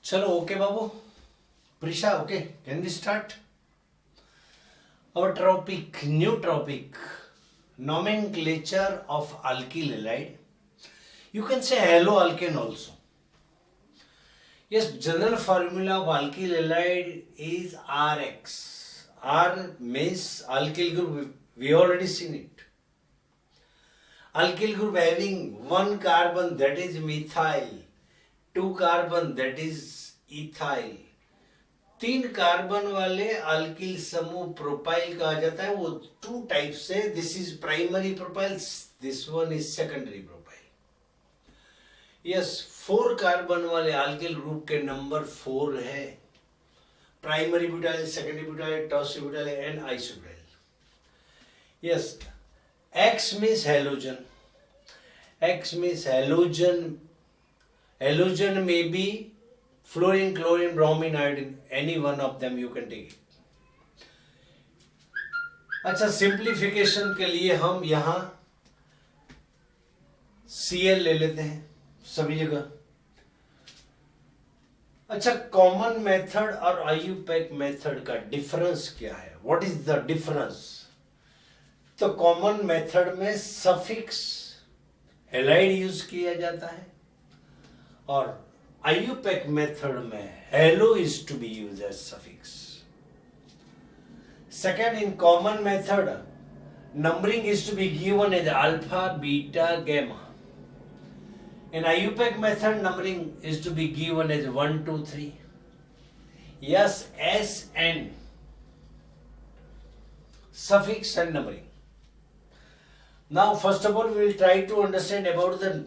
चलो okay Babu. Prisha, okay, can we start? Our topic, new topic, nomenclature of alkyl halide. You can say haloalkane also. Yes, general formula of alkyl halide is RX. R means alkyl group. We already seen it. Alkyl group having one carbon, that is methyl, two carbon, that is ethyl. 3 carbon वाले alkyl समूह propyl कहा जाता है. वो 2 type से. This is primary propyl, this one is secondary propyl. Yes, 4 carbon वाले alkyl group के number 4 है. Primary butyl, secondary butyl, tertiary butyl and isobutyl. Yes, x means halogen. X means halogen. Halogen में B fluorine, chlorine, bromine, iodine, any one of them you can take it. अच्छा, simplification के लिए हम यहाँ Cl ले लेते हैं सभी जगह. अच्छा, कॉमन मेथड और आईयूपैक मेथड का डिफरेंस क्या है? What is the difference? तो कॉमन मेथड में सफिक्स हेलाइड यूज किया जाता है और IUPAC method में halo is to be used as suffix. Second, in common method, numbering is to be given as alpha, beta, gamma. In IUPAC method, numbering is to be given as 1, 2, 3. Yes, S, N. Suffix and numbering. Now, first of all, we will try to understand about the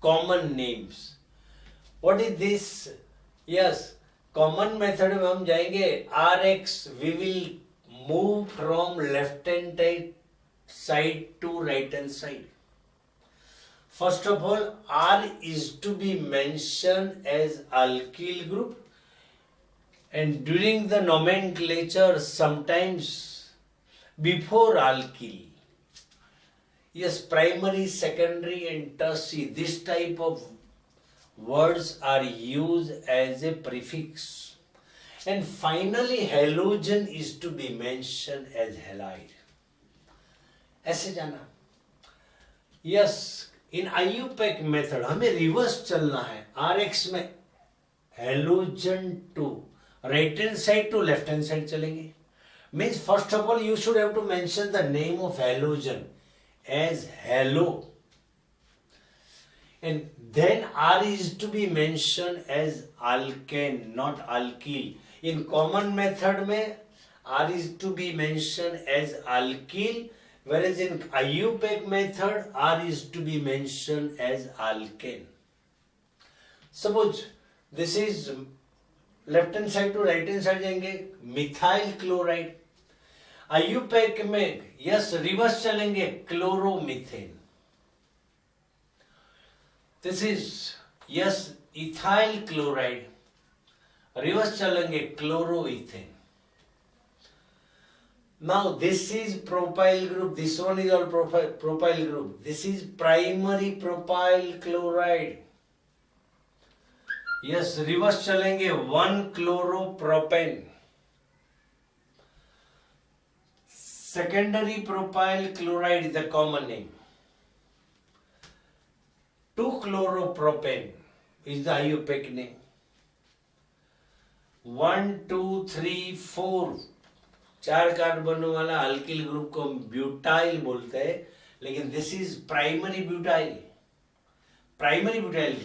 common names. What is this? Yes, common method में हम जाएंगे RX. We will move from left hand side to right hand side. First of all, R is to be mentioned as alkyl group, and during the nomenclature sometimes before alkyl. Yes, primary, secondary and tertiary, this type of words are used as a prefix, and finally halogen is to be mentioned as halide. ऐसे जाना. Yes, in IUPAC method हमें reverse चलना है. RX में halogen to right hand side to left hand side चलेंगे. Means first of all you should have to mention the name of halogen as halo, and then R is to be mentioned as alkane, not alkyl. In common method में R is to be mentioned as alkyl, whereas in IUPAC method R is to be mentioned as alkane. Suppose this is left hand side to right hand side जाएंगे, methyl chloride. IUPAC में yes reverse चलेंगे, chloromethane. This is yes ethyl chloride. Reverse चलेंगे, chloroethane. Now this is propyl group. This one is all propyl group. This is primary propyl chloride. Yes, reverse चलेंगे, 1 chloropropane. Secondary propyl chloride is the common name. 2 chloropropane is the IUPAC name. 1, 2, 3, 4 4 कार्बनों वाला alkyl group को butyl बोलते हैं, लेकिन this is primary butyl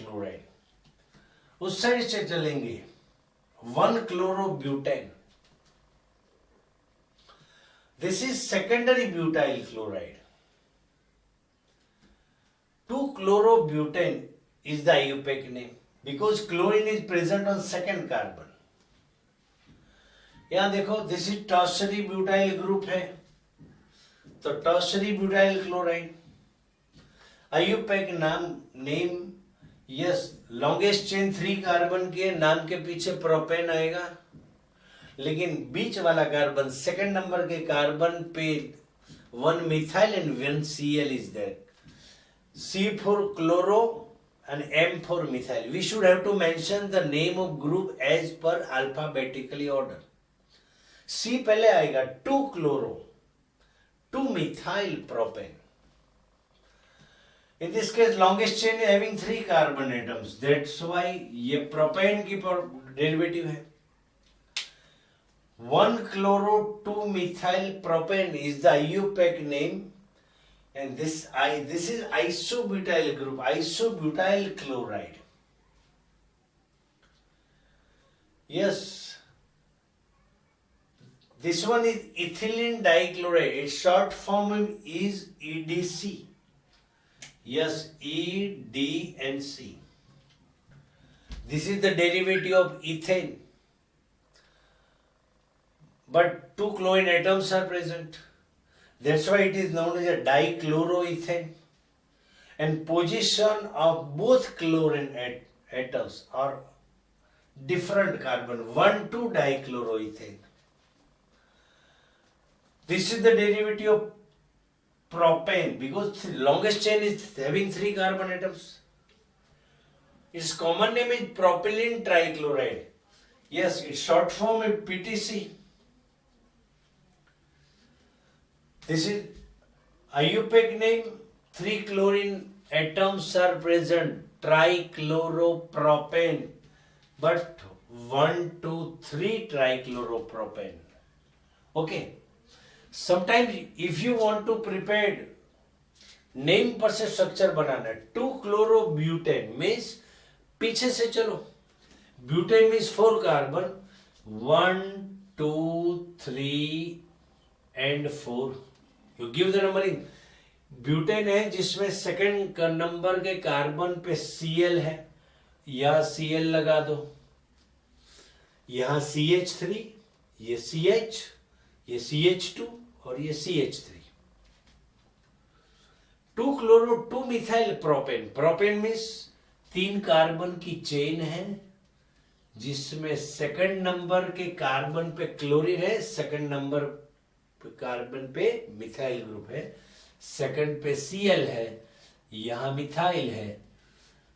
chloride. उस side से चलेंगे 1 chlorobutane. This is secondary butyl chloride. 2 chlorobutane is the IUPAC name because chlorine is present on second carbon. यहाँ देखो, this is tertiary butyl group है, तो tertiary butyl chloride. IUPAC name yes, longest chain 3 carbon के नाम के पीछे propane आएगा, लेकिन बीच वाला कार्बन सेकंड नंबर के कार्बन पे 1 methyl and 1 Cl is there. C for chloro and M for methyl. We should have to mention the name of group as per alphabetically order. C पहले आएगा 2-chloro, 2-methyl propane. In this case, longest chain is having 3 carbon atoms. That's why ये propane की derivative है. 1-chloro, 2-methyl propane is the IUPAC name. And this is isobutyl group, isobutyl chloride. Yes, this one is ethylene dichloride. Its short form is EDC. Yes, EDNC. This is the derivative of ethane. But 2 chlorine atoms are present. That's why it is known as a dichloroethane. And position of both chlorine atoms are different carbon, 1,2-dichloroethane. This is the derivative of propane because the longest chain is having 3 carbon atoms. Its common name is propylene trichloride. Yes, its short form is PTC. This is IUPAC name. 3 chlorine atoms are present, trichloropropane, but 1, 2, 3 trichloropropane. Okay. Sometimes if you want to prepare name पर से structure बनाना, 2-chlorobutane means पीछे से चलो. Butane means 4 carbon, 1, 2, 3 and 4. You give the numbering. Butane है जिसमें second number के carbon पे Cl है, या Cl लगा दो. यहाँ CH3, ये CH, ये CH2 और ये CH3. 2-chloro 2-methyl propane. Propane means 3 carbon की चेन है जिसमें सेकंड नंबर के कार्बन पे क्लोरीन है, सेकंड नंबर कार्बन पे मिथाइल ग्रुप है, सेकंड पे Cl है, यहाँ मिथाइल है,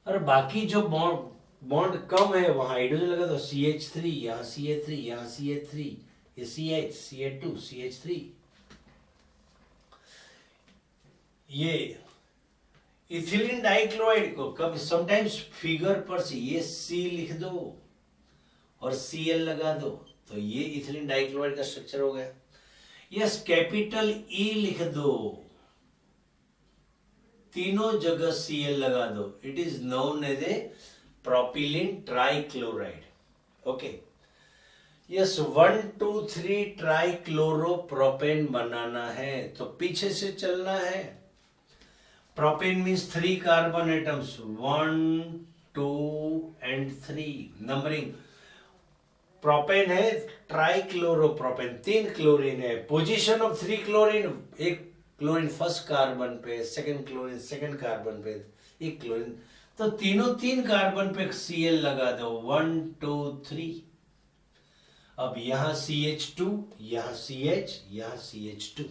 और बाकी जो बॉन्ड कम है वहां हाइड्रोजन लगा दो. CH3, यहाँ CH3, यहाँ CH3, ये CH, CH2, CH3. ये इथिलीन डाइक्लोराइड को कब समटाइम्स फिगर पर से ये C लिख दो और Cl लगा दो तो ये इथिलीन डाइक्लोराइड का स्ट्रक्चर हो गया. यस, कैपिटल E लिख दो, तीनों जगह Cl लगा दो. It is known as a propylene trichloride. Okay. Yes, 1, 2, 3 trichloropropane बनाना है तो पीछे से चलना है. Propane means 3 carbon atoms, 1, 2 and 3. Numbering. Propane है, ट्राइक्लोरोप्रोपेन, 3 क्लोरीन है. पोजीशन ऑफ 3 क्लोरीन, एक क्लोरीन फर्स्ट कार्बन पे, सेकंड क्लोरीन सेकंड कार्बन पे, एक क्लोरीन, तो तीनों 3 कार्बन पे Cl लगा दो. 1, 2, 3. अब यहां CH2, यहां CH, यहां CH2.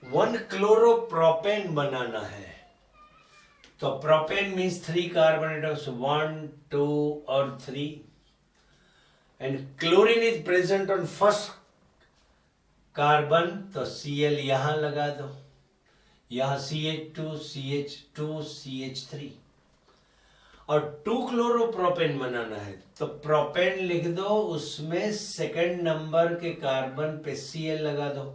1 क्लोरोप्रोपेन बनाना है तो प्रोपेन मीन्स 3 कार्बन एटम्स, 1, 2 और 3. And chlorine is present on first carbon तो Cl यहां लगा दो. यहां CH2, CH2, CH3. और 2 क्लोरोप्रोपेन बनाना है तो प्रोपेन लिख दो, उसमें सेकंड नंबर के कार्बन पे Cl लगा दो.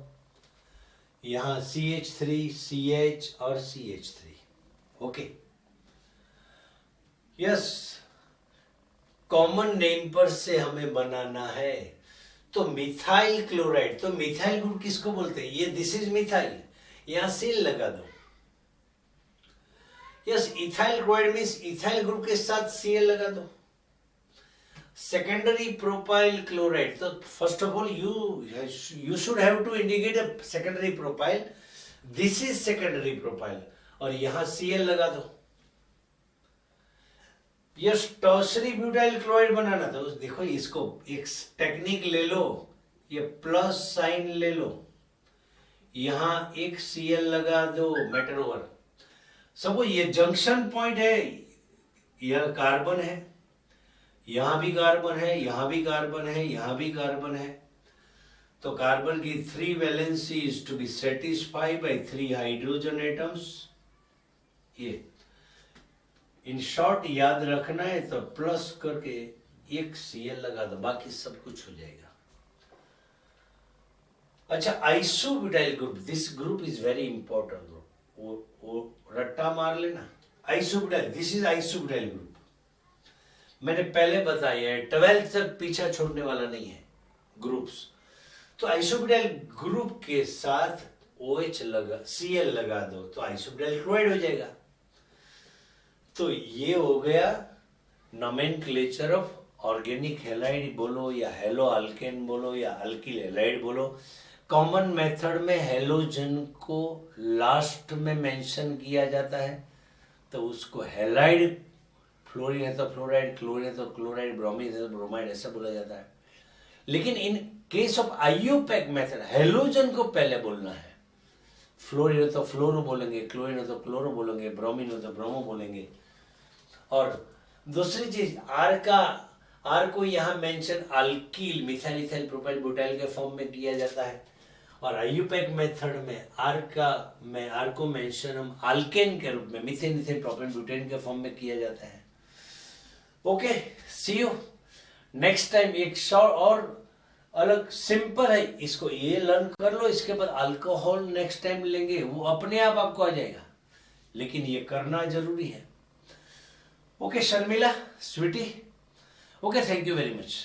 यहां CH3, CH और CH3. Okay. Yes, common name पर से हमें बनाना है तो मिथाइल क्लोराइड. तो मिथाइल ग्रुप किसको बोलते हैं? ये दिस इज मिथाइल, यहां Cl लगा दो. Yes, ethyl chloride means ethyl group के साथ Cl लगा दो. सेकेंडरी प्रोपाइल क्लोराइड, तो first of all you should have to indicate a secondary propyl. This is secondary propyl और यहां Cl लगा दो. यस, टर्शरी ब्यूटाइल क्लोराइड बनाना तो देखो इसको एक टेक्निक ले लो, ये प्लस साइन ले लो, यहां एक Cl लगा दो, मेटर ओवर. सपोज ये जंक्शन पॉइंट है, यह कार्बन है, यहां भी कार्बन है, यहां भी कार्बन है, यहां भी कार्बन है। तो कार्बन की 3 valency is to be satisfied by 3 hydrogen atoms. ये इन शॉर्ट याद रखना है तो प्लस करके एक Cl लगा दो, बाकी सब कुछ हो जाएगा। अच्छा, isobutyl group, this group is very important group, वो रट्टा मार लेना। Isobutyl, this is isobutyl group. मैंने पहले बताया है 12th तक पीछा छोड़ने वाला नहीं है ग्रुप्स। तो आइसोब्यूटाइल ग्रुप के साथ OH लगा, Cl लगा दो तो आइसोब्यूटाइल क्लोराइड हो जाएगा। तो ये हो गया नोमेनक्लेचर ऑफ ऑर्गेनिक हैलाइड बोलो या हेलो अल्केन बोलो या अल्किल हैलाइड बोलो। कॉमन मेथड में हेलोजन को लास्ट में मेंशन किया जाता है, तो उसको हैलाइड, फ्लोरीन है तो फ्लोराइड, क्लोरीन है तो क्लोराइड, ब्रोमीन है तो ब्रोमाइड, ऐसा बोला जाता है। लेकिन in case of IUPAC method halogen को पहले बोलना है। फ्लोरीन हो तो फ्लोरो बोलेंगे, क्लोरीन हो तो क्लोरो बोलेंगे, ब्रोमीन हो तो ब्रोमो बोलेंगे। और दूसरी चीज आर को यहाँ mention alkyl, methyl ethyl propyl butyl के फॉर्म में किया जाता है। और आईयूपैक मेथड में आर को मेंशन हम अल्केन के रूप में मिथेन इथेन प्रोपेन ब्यूटेन के फॉर्म में किया जाता है। Okay, see you next time. एक शॉर्ट और अलग सिंपल है, इसको ये लर्न कर लो, इसके बाद अल्कोहल नेक्स्ट टाइम लेंगे, वो अपने आप आपको आ जाएगा, लेकिन ये करना जरूरी है। Okay Sharmila, sweetie, okay, thank you very much.